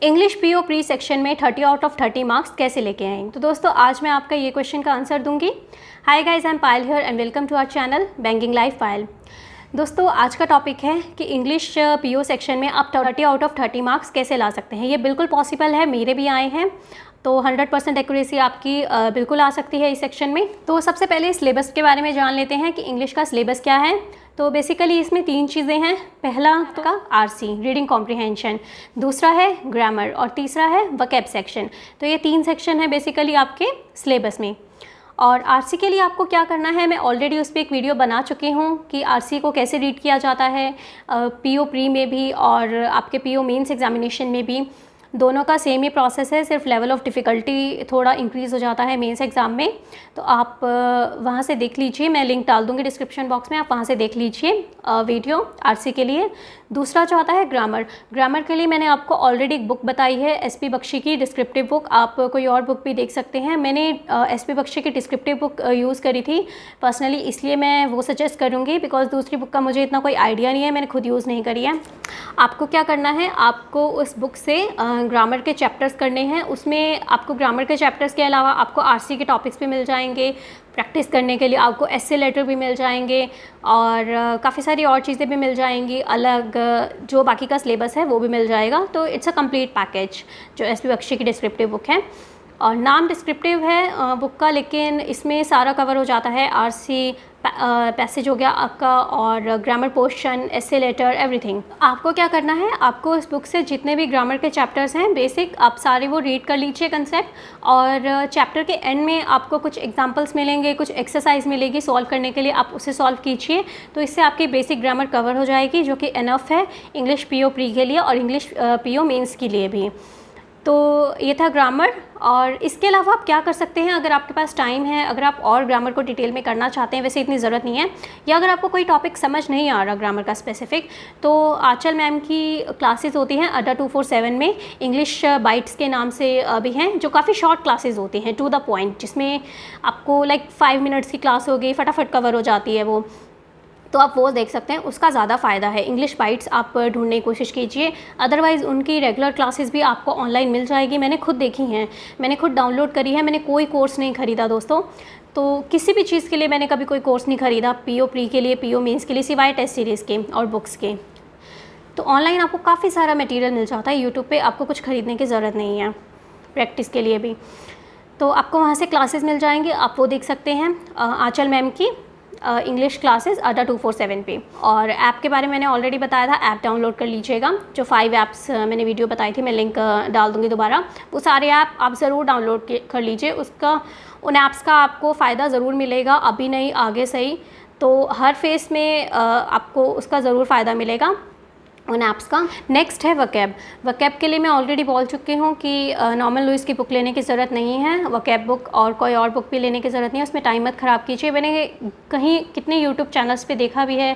English PO pre section में 30 out of 30 marks कैसे लेके आएँ। तो दोस्तों आज मैं आपका ये क्वेश्चन का आंसर दूंगी। Hi guys, I am Payal here and welcome to our channel banking life Payal. दोस्तों आज का टॉपिक है कि इंग्लिश पीओ सेक्शन में आप 30 आउट ऑफ 30 मार्क्स कैसे ला सकते हैं। ये बिल्कुल पॉसिबल है, मेरे भी आए हैं, तो 100% एक्यूरेसी आपकी बिल्कुल आ सकती है इस सेक्शन में। तो सबसे पहले सिलेबस के बारे में जान लेते हैं कि इंग्लिश का सिलेबस क्या है। तो बेसिकली इसमें 3 चीज़ें हैं। पहला तो का आरसी रीडिंग कॉम्प्रिहेंशन, दूसरा है ग्रामर और तीसरा है वोकैब सेक्शन। तो ये 3 सेक्शन है बेसिकली आपके सिलेबस में। और आरसी के लिए आपको क्या करना है, मैं ऑलरेडी उस पर एक वीडियो बना चुकी हूँ कि आरसी को कैसे रीड किया जाता है पीओ प्री में भी और आपके पीओ मेंस एग्जामिनेशन में भी। दोनों का सेम ही प्रोसेस है, सिर्फ लेवल ऑफ डिफ़िकल्टी थोड़ा इंक्रीज़ हो जाता है मेंस एग्ज़ाम में। तो आप वहाँ से देख लीजिए, मैं लिंक डाल दूँगी डिस्क्रिप्शन बॉक्स में, आप वहाँ से देख लीजिए वीडियो आरसी के लिए। दूसरा जो आता है ग्रामर। ग्रामर के लिए मैंने आपको ऑलरेडी एक बुक बताई है एसपी बख्शी की डिस्क्रिप्टिव बुक। आप कोई और बुक भी देख सकते हैं। मैंने एसपी बख्शी की डिस्क्रिप्टिव बुक यूज़ करी थी पर्सनली, इसलिए मैं वो सजेस्ट करूँगी बिकॉज दूसरी बुक का मुझे इतना कोई आइडिया नहीं है, मैंने खुद यूज़ नहीं करी है। आपको क्या करना है, आपको उस बुक से ग्रामर के चैप्टर्स करने हैं। उसमें आपको ग्रामर के चैप्टर्स के अलावा आपको आरसी के टॉपिक्स भी मिल जाएंगे, प्रैक्टिस करने के लिए आपको एस्से लेटर भी मिल जाएंगे और काफ़ी सारी और चीज़ें भी मिल जाएंगी अलग, जो बाकी का सिलेबस है वो भी मिल जाएगा। तो इट्स अ कंप्लीट पैकेज जो एसपी बख्शी की डिस्क्रिप्टिव बुक है। और नाम डिस्क्रिप्टिव है बुक का, लेकिन इसमें सारा कवर हो जाता है। आरसी पैसेज हो गया आपका और ग्रामर पोर्शन, एस्से लेटर, एवरीथिंग। आपको क्या करना है, आपको इस बुक से जितने भी ग्रामर के चैप्टर्स हैं बेसिक, आप सारे वो रीड कर लीजिए कंसेप्ट। और चैप्टर के एंड में आपको कुछ एग्जांपल्स मिलेंगे, कुछ एक्सरसाइज मिलेगी सॉल्व करने के लिए, आप उसे सॉल्व कीजिए। तो इससे आपकी बेसिक ग्रामर कवर हो जाएगी, जो कि इनफ है इंग्लिश पीओ प्री के लिए और इंग्लिश पीओ मेंस के लिए भी। तो ये था ग्रामर। और इसके अलावा आप क्या कर सकते हैं, अगर आपके पास टाइम है, अगर आप और ग्रामर को डिटेल में करना चाहते हैं, वैसे इतनी ज़रूरत नहीं है, या अगर आपको कोई टॉपिक समझ नहीं आ रहा ग्रामर का स्पेसिफिक, तो आंचल मैम की क्लासेस होती हैं अड्डा 247 में, इंग्लिश बाइट्स के नाम से भी हैं, जो काफ़ी शॉर्ट क्लासेस होती हैं, टू द पॉइंट, जिसमें आपको लाइक 5 मिनट्स की क्लास हो गई, फटाफट कवर हो जाती है वो। तो आप वो देख सकते हैं, उसका ज़्यादा फ़ायदा है। इंग्लिश बाइट्स आप ढूंढने की कोशिश कीजिए, अदरवाइज़ उनकी रेगुलर क्लासेस भी आपको ऑनलाइन मिल जाएगी। मैंने खुद देखी हैं, मैंने खुद डाउनलोड करी है, मैंने कोई कोर्स नहीं ख़रीदा दोस्तों। तो किसी भी चीज़ के लिए मैंने कभी कोई कोर्स नहीं ख़रीदा, पीओ प्री के लिए, पीओ मेंस के लिए, सिवाय टेस्ट सीरीज़ के और बुक्स के। तो ऑनलाइन आपको काफ़ी सारा मटीरियल मिल जाता है यूट्यूब पे, आपको कुछ ख़रीदने की ज़रूरत नहीं है प्रैक्टिस के लिए भी। तो आपको वहाँ से क्लासेस मिल जाएंगे, आप वो देख सकते हैं आंचल मैम की इंग्लिश क्लासेस अड्डा 247 पे। और ऐप के बारे में मैंने ऑलरेडी बताया था, ऐप डाउनलोड कर लीजिएगा। जो 5 ऐप्स मैंने वीडियो बताई थी, मैं लिंक डाल दूँगी दोबारा, वो सारे ऐप आप ज़रूर डाउनलोड कर लीजिए। उन ऐप्स का आपको फ़ायदा ज़रूर मिलेगा, अभी नहीं आगे सही। तो हर फेस में आपको उसका ज़रूर फ़ायदा मिलेगा उन ऐप्स का। नेक्स्ट है वोकैब। वोकैब के लिए मैं ऑलरेडी बोल चुकी हूँ कि नॉर्मन लुइस की बुक लेने की ज़रूरत नहीं है, वोकैब बुक और कोई और बुक भी लेने की ज़रूरत नहीं है, उसमें टाइम मत ख़राब कीजिए। मैंने कहीं कितने यूट्यूब चैनल्स पे देखा भी है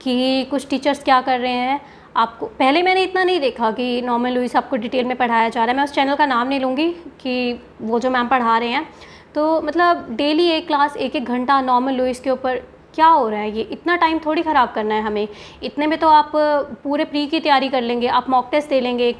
कि कुछ टीचर्स क्या कर रहे हैं, आपको पहले मैंने इतना नहीं देखा कि नॉर्मन लुइस आपको डिटेल में पढ़ाया जा रहा है। मैं उस चैनल का नाम नहीं लूँगी कि वो जो मैम पढ़ा रहे हैं, तो मतलब डेली एक क्लास 1-1 घंटा नॉर्मन लुइस के ऊपर, क्या हो रहा है, ये इतना टाइम थोड़ी ख़राब करना है हमें। इतने में तो आप पूरे प्री की तैयारी कर लेंगे, आप मॉक टेस्ट दे लेंगे।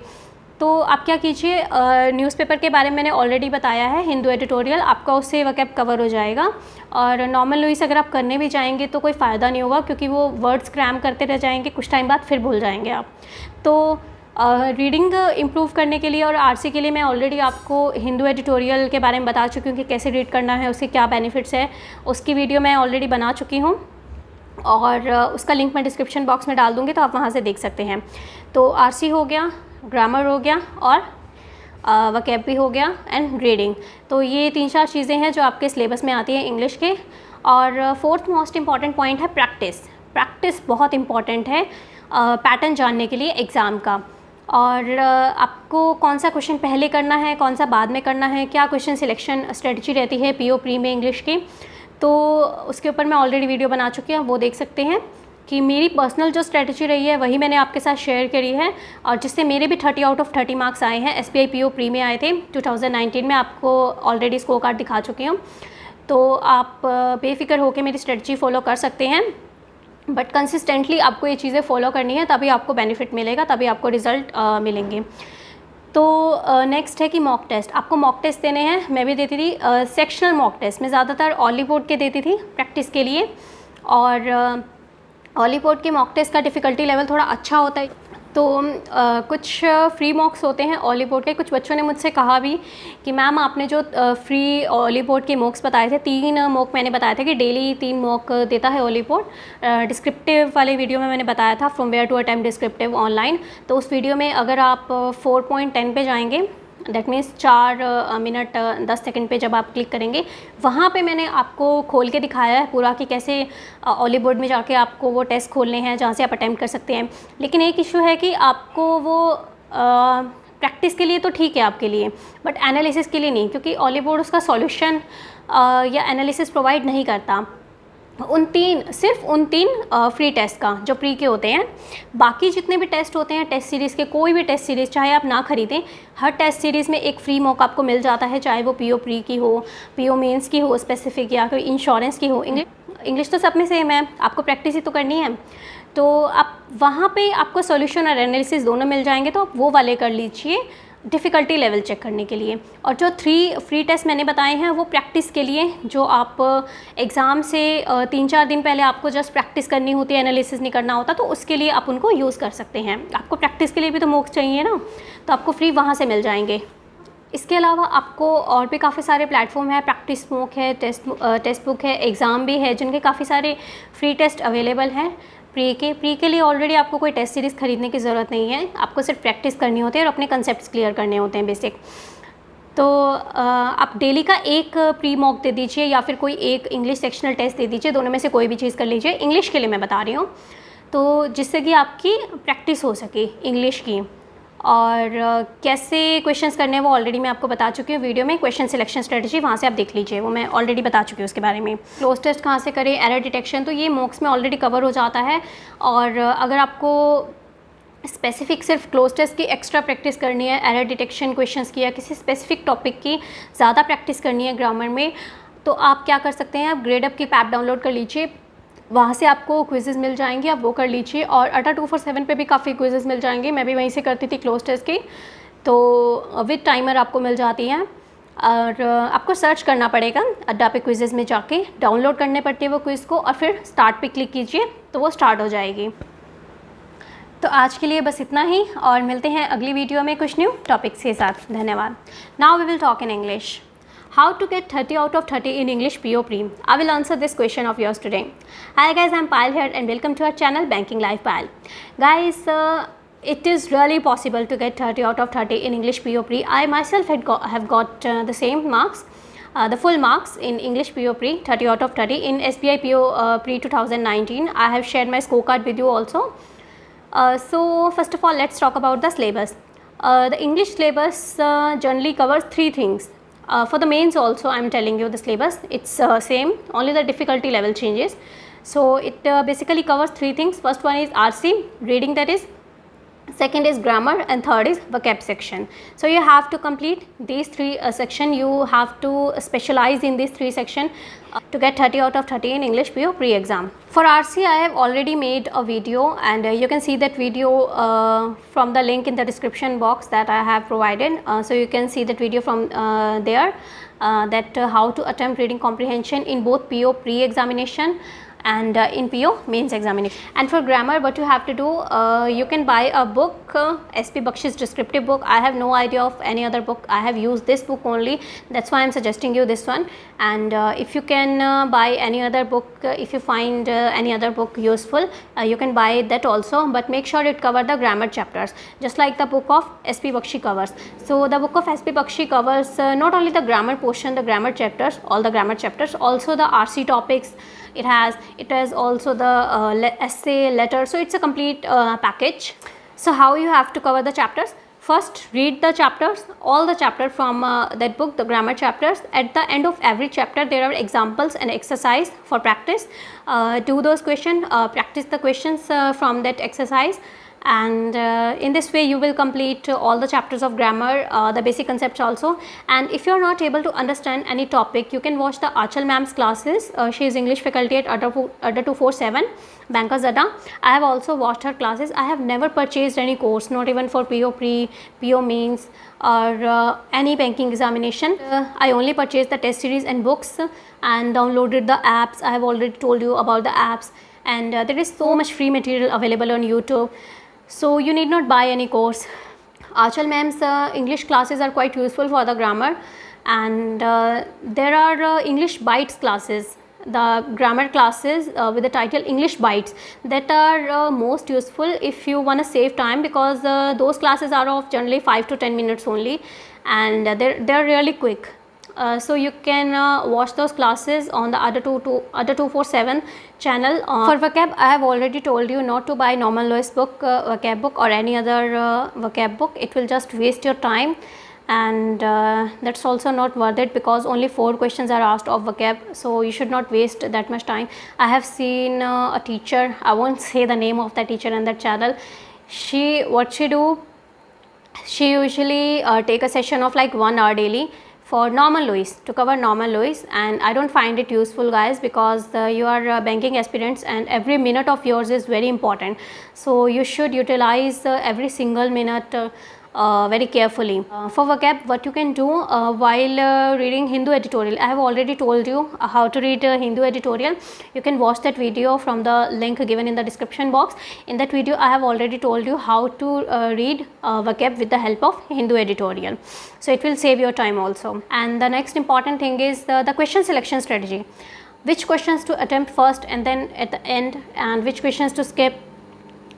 तो आप क्या कीजिए, न्यूज़पेपर के बारे में मैंने ऑलरेडी बताया है, हिंदू एडिटोरियल, आपका उससे वोकैब कवर हो जाएगा। और नॉर्मन लुइस अगर आप करने भी जाएंगे तो कोई फ़ायदा नहीं होगा, क्योंकि वो वर्ड्स क्रैम करते रह जाएंगे, कुछ टाइम बाद फिर भूल जाएंगे आप। तो रीडिंग इम्प्रूव करने के लिए और आरसी के लिए मैं ऑलरेडी आपको हिंदू एडिटोरियल के बारे में बता चुकी हूँ कि कैसे रीड करना है, उसके क्या बेनिफिट्स है, उसकी वीडियो मैं ऑलरेडी बना चुकी हूँ और उसका लिंक मैं डिस्क्रिप्शन बॉक्स में डाल दूँगी, तो आप वहाँ से देख सकते हैं। तो आरसी हो गया, ग्रामर हो गया और वोकैब भी हो गया एंड रीडिंग। तो ये 3-4 चीज़ें हैं जो आपके सिलेबस में आती हैं इंग्लिश के। और फोर्थ मोस्ट इम्पॉर्टेंट पॉइंट है प्रैक्टिस। प्रैक्टिस बहुत इम्पॉर्टेंट है पैटर्न जानने के लिए एग्ज़ाम का। और आपको कौन सा क्वेश्चन पहले करना है, कौन सा बाद में करना है, क्या क्वेश्चन सिलेक्शन स्ट्रेटजी रहती है पीओ प्री में इंग्लिश की, तो उसके ऊपर मैं ऑलरेडी वीडियो बना चुकी हूँ, वो देख सकते हैं। कि मेरी पर्सनल जो स्ट्रेटजी रही है वही मैंने आपके साथ शेयर करी है, और जिससे मेरे भी 30 आउट ऑफ 30 मार्क्स आए हैं। एसबीआई पीओ प्री में आए थे 2019 में, आपको ऑलरेडी स्कोर कार्ड दिखा चुकी हूँ। तो आप बेफिक्र होकर मेरी स्ट्रेटजी फॉलो कर सकते हैं, बट कंसिस्टेंटली आपको ये चीज़ें फॉलो करनी है, तभी आपको बेनिफिट मिलेगा, तभी आपको रिज़ल्ट मिलेंगे। तो नेक्स्ट है कि मॉक टेस्ट, आपको मॉक टेस्ट देने हैं। मैं भी देती थी सेक्शनल मॉक टेस्ट, मैं ज़्यादातर ऑली बोर्ड के देती थी प्रैक्टिस के लिए, और ऑली बोर्ड के मॉक टेस्ट का डिफ़िकल्टी लेवल थोड़ा अच्छा होता है। तो कुछ फ्री मॉक्स होते हैं ऑली बोर्ड के। कुछ बच्चों ने मुझसे कहा भी कि मैम आपने जो फ्री ऑली बोर्ड के मॉक्स बताए थे, 3 मॉक मैंने बताया था कि डेली 3 मॉक देता है ऑली बोर्ड। डिस्क्रिप्टिव वाले वीडियो में मैंने बताया था from where to attempt descriptive online. तो उस वीडियो में अगर आप 4.10 पे जाएंगे, दैट मीन्स 4 मिनट 10 सेकंड पे जब आप क्लिक करेंगे, वहाँ पे मैंने आपको खोल के दिखाया है पूरा कि कैसे ऑली बोर्ड में जाके आपको वो टेस्ट खोलने हैं जहाँ से आप अटेम्प्ट कर सकते हैं। लेकिन एक इशू है कि आपको वो प्रैक्टिस के लिए तो ठीक है आपके लिए, बट एनालिसिस के लिए नहीं, क्योंकि ऑली बोर्ड उसका सॉल्यूशन या एनालिसिस प्रोवाइड नहीं करता सिर्फ उन 3 फ्री टेस्ट का जो प्री के होते हैं। बाकी जितने भी टेस्ट होते हैं टेस्ट सीरीज़ के, कोई भी टेस्ट सीरीज़ चाहे आप ना ख़रीदें, हर टेस्ट सीरीज़ में एक फ्री मॉक आपको मिल जाता है, चाहे वो पीओ प्री की हो, पीओ मेंस की हो स्पेसिफिक, या कोई इंश्योरेंस की हो। इंग्लिश तो सब में सेम है, आपको प्रैक्टिस ही तो करनी है। तो आप वहाँ पे आपको सॉल्यूशन और एनालिसिस दोनों मिल जाएंगे, तो आप वो वाले कर लीजिए डिफ़िकल्टी लेवल चेक करने के लिए। और जो 3 फ्री टेस्ट मैंने बताए हैं वो प्रैक्टिस के लिए, जो आप एग्ज़ाम से 3-4 दिन पहले आपको जस्ट प्रैक्टिस करनी होती है, एनालिसिस नहीं करना होता, तो उसके लिए आप उनको यूज़ कर सकते हैं। आपको प्रैक्टिस के लिए भी तो मॉक्स चाहिए ना, तो आपको फ्री वहाँ से मिल जाएंगे। इसके अलावा आपको और भी काफ़ी सारे प्लेटफॉर्म है, प्रैक्टिस मॉक है, टेस्ट बुक है, एग्ज़ाम भी है, जिनके काफ़ी सारे फ्री टेस्ट अवेलेबल हैं। प्री के लिए ऑलरेडी आपको कोई टेस्ट सीरीज़ खरीदने की ज़रूरत नहीं है, आपको सिर्फ प्रैक्टिस करनी होती है और अपने कंसेप्ट्स क्लियर करने होते हैं बेसिक। तो आप डेली का एक प्री मॉक दे दीजिए या फिर कोई एक इंग्लिश सेक्शनल टेस्ट दे दीजिए, दोनों में से कोई भी चीज़ कर लीजिए। इंग्लिश के लिए मैं बता रही हूँ, तो जिससे कि आपकी प्रैक्टिस हो सके इंग्लिश की। और कैसे क्वेश्चंस करने हैं वो ऑलरेडी मैं आपको बता चुकी हूँ वीडियो में, क्वेश्चन सिलेक्शन स्ट्रेटजी, वहाँ से आप देख लीजिए, वो मैं ऑलरेडी बता चुकी हूँ उसके बारे में। क्लोज टेस्ट कहाँ से करें, एरर डिटेक्शन, तो ये मॉक्स में ऑलरेडी कवर हो जाता है। और अगर आपको स्पेसिफिक सिर्फ क्लोज टेस्ट की एक्स्ट्रा प्रैक्टिस करनी है, एरर डिटेक्शन क्वेश्चंस की, या किसी स्पेसिफिक टॉपिक की ज़्यादा प्रैक्टिस करनी है ग्रामर में, तो आप क्या कर सकते हैं, आप ग्रेडअप की ऐप डाउनलोड कर लीजिए, वहाँ से आपको क्विज़ेज़ मिल जाएंगे, आप वो कर लीजिए। और अड्डा 247 पे भी काफ़ी क्विज़ेज़ मिल जाएंगे, मैं भी वहीं से करती थी क्लोज टेस्ट की, तो विद टाइमर आपको मिल जाती हैं। और आपको सर्च करना पड़ेगा अड्डा पे क्विज़ेज़ में जाके, डाउनलोड करने पड़ती है वो क्विज़ को, और फिर स्टार्ट पे क्लिक कीजिए तो वो स्टार्ट हो जाएगी। तो आज के लिए बस इतना ही, और मिलते हैं अगली वीडियो में कुछ न्यू टॉपिक्स के साथ। धन्यवाद। Now we will talk in English. How to get 30 out of 30 in English PO Pre? I will answer this question of yours today. Hi guys, I'm Payal here and welcome to our channel Banking Life Payal. Guys, it is really possible to get 30 out of 30 in English PO Pre. I myself have got the same marks, the full marks in English PO Pre, 30 out of 30 in SBI PO Pre 2019. I have shared my scorecard with you also. So first of all, let's talk about the syllabus. The English syllabus generally covers 3 things. For the mains also, I'm telling you the syllabus, it's same, only the difficulty level changes. So it basically covers 3 things. First one is RC, reading, that is. Second is grammar, and third is vocab section. So you have to complete these 3 section. You have to specialize in these 3 section to get 30 out of 30 in English PO pre-exam. For RC, I have already made a video, and you can see that video from the link in the description box that I have provided. So you can see that video from there, that how to attempt reading comprehension in both PO pre-examination and in PO mains examination. And for grammar, what you have to do, you can buy a book, SP Bakshi's descriptive book. I have no idea of any other book, I have used this book only, that's why I'm suggesting you this one. And if you can buy any other book, if you find any other book useful, you can buy that also, but make sure it cover the grammar chapters, just like the book of SP Bakshi covers. So the book of SP Bakshi covers not only the grammar portion, the grammar chapters, all the grammar chapters, also the RC topics. It has also the essay, letter, so it's a complete package. So how you have to cover the chapters? First, read the chapters, all the chapters from that book, the grammar chapters. At the end of every chapter, there are examples and exercise for practice. Do those questions, practice the questions from that exercise. and in this way you will complete all the chapters of grammar, the basic concepts also. And if you are not able to understand any topic, you can watch the Achal ma'am's classes. She is English faculty at Adda 247 Bankers Adda. I have also watched her classes. I have never purchased any course, not even for PO Pre, PO Mains or any banking examination. I only purchased the test series and books and downloaded the apps. I have already told you about the apps, and there is so much free material available on YouTube, so you need not buy any course. Achal ma'am's English classes are quite useful for the grammar, and there are English Bites classes, the grammar classes with the title English Bites, that are most useful if you want to save time, because those classes are of generally 5 to 10 minutes only, and they're really quick. So you can watch those classes on the Adda 247 channel. For vocab, I have already told you not to buy Norman Lewis book, vocab book, or any other vocab book. It will just waste your time, and that's also not worth it, because only 4 questions are asked of vocab, so you should not waste that much time. I have seen a teacher, I won't say the name of that teacher on that channel. What she do, she usually take a session of like 1 hour daily for Norman Lewis, to cover Norman Lewis, and I don't find it useful, guys, because you are banking aspirants and every minute of yours is very important, so you should utilize every single minute very carefully. For vocab, what you can do while reading Hindu editorial, I have already told you how to read Hindu editorial. You can watch that video from the link given in the description box. In that video, I have already told you how to read vocab with the help of Hindu editorial, so it will save your time also. And the next important thing is the question selection strategy. Which questions to attempt first and then at the end, and which questions to skip,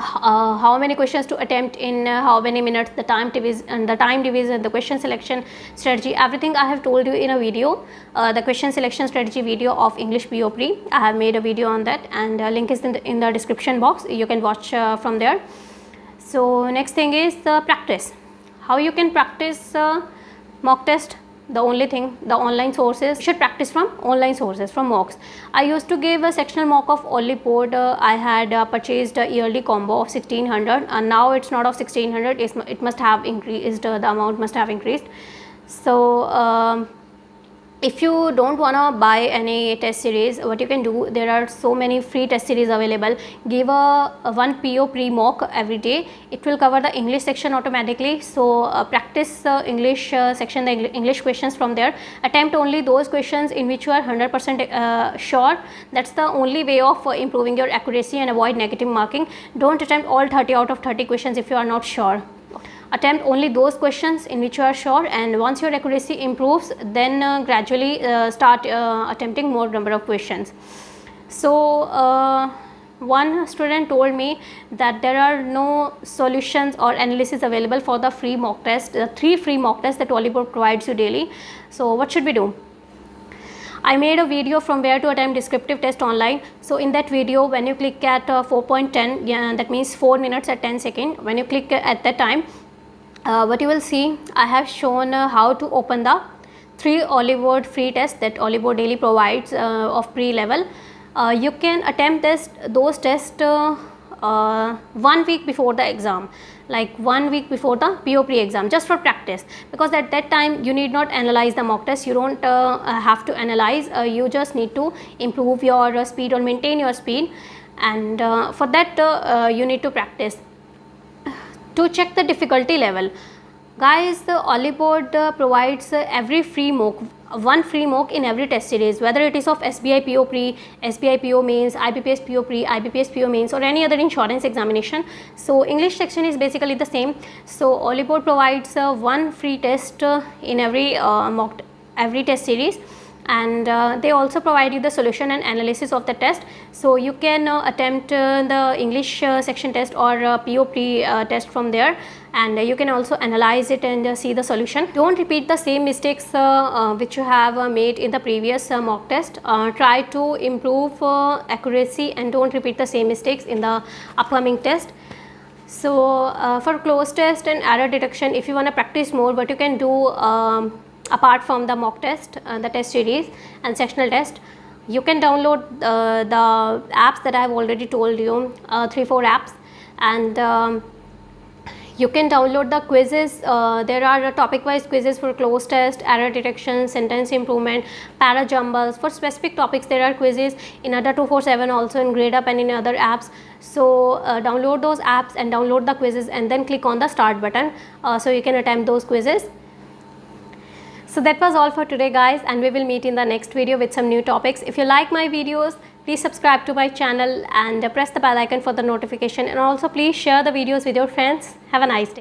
how many questions to attempt in how many minutes, the time division, the question selection strategy, everything I have told you in a video, the question selection strategy video of English PO Pre. I have made a video on that, and link is in the description box. You can watch from there. So next thing is practice. How you can practice mock test? The only thing, the online sources. You should practice from online sources, from mocks. I used to give a sectional mock of Oliport. I had purchased a yearly combo of 1600, and now it's not of 1600, it must have increased, the amount must have increased. So if you don't want to buy any test series, what you can do, there are so many free test series available. Give a 1 PO Pre mock every day. It will cover the English section automatically. So practice English section, the English questions from there. Attempt only those questions in which you are 100% sure. That's the only way of improving your accuracy and avoid negative marking. Don't attempt all 30 out of 30 questions if you are not sure. Attempt only those questions in which you are sure, and once your accuracy improves, then gradually start attempting more number of questions. So one student told me that there are no solutions or analysis available for the free mock test, the 3 free mock tests that Oliport provides you daily. So what should we do? I made a video from where to attempt descriptive test online. So in that video, when you click at 4.10, that means 4 minutes at 10 seconds, when you click at that time, what you will see, I have shown how to open the 3 Oliport free tests that Oliport daily provides of pre-level. You can attempt those tests 1 week before the exam, like 1 week before the PO Pre exam, just for practice, because at that time you need not analyze the mock test. You don't have to analyze, you just need to improve your speed or maintain your speed, and for that you need to practice. To check the difficulty level, guys, the Oliport provides every free mock, 1 free mock in every test series, whether it is of SBI PO Pre, SBI PO Mains, IBPS PO Pre, IBPS PO Mains, or any other insurance examination. So English section is basically the same. So Oliport provides 1 free test in every every test series, and they also provide you the solution and analysis of the test. So you can attempt the English section test or PO Pre test from there, and you can also analyze it and see the solution. Don't repeat the same mistakes which you have made in the previous mock test. Try to improve accuracy and don't repeat the same mistakes in the upcoming test. So for close test and error detection, if you want to practice more, what you can do apart from the mock test, the test series and sectional test, you can download the apps that I have already told you, 3-4 apps, and you can download the quizzes. There are topic wise quizzes for close test, error detection, sentence improvement, para jumbles. For specific topics there are quizzes in Ada 247, also in GradeUp and in other apps. So download those apps and download the quizzes and then click on the start button, so you can attempt those quizzes. So that was all for today guys, and we will meet in the next video with some new topics. If you like my videos, please subscribe to my channel and press the bell icon for the notification, and also please share the videos with your friends. Have a nice day.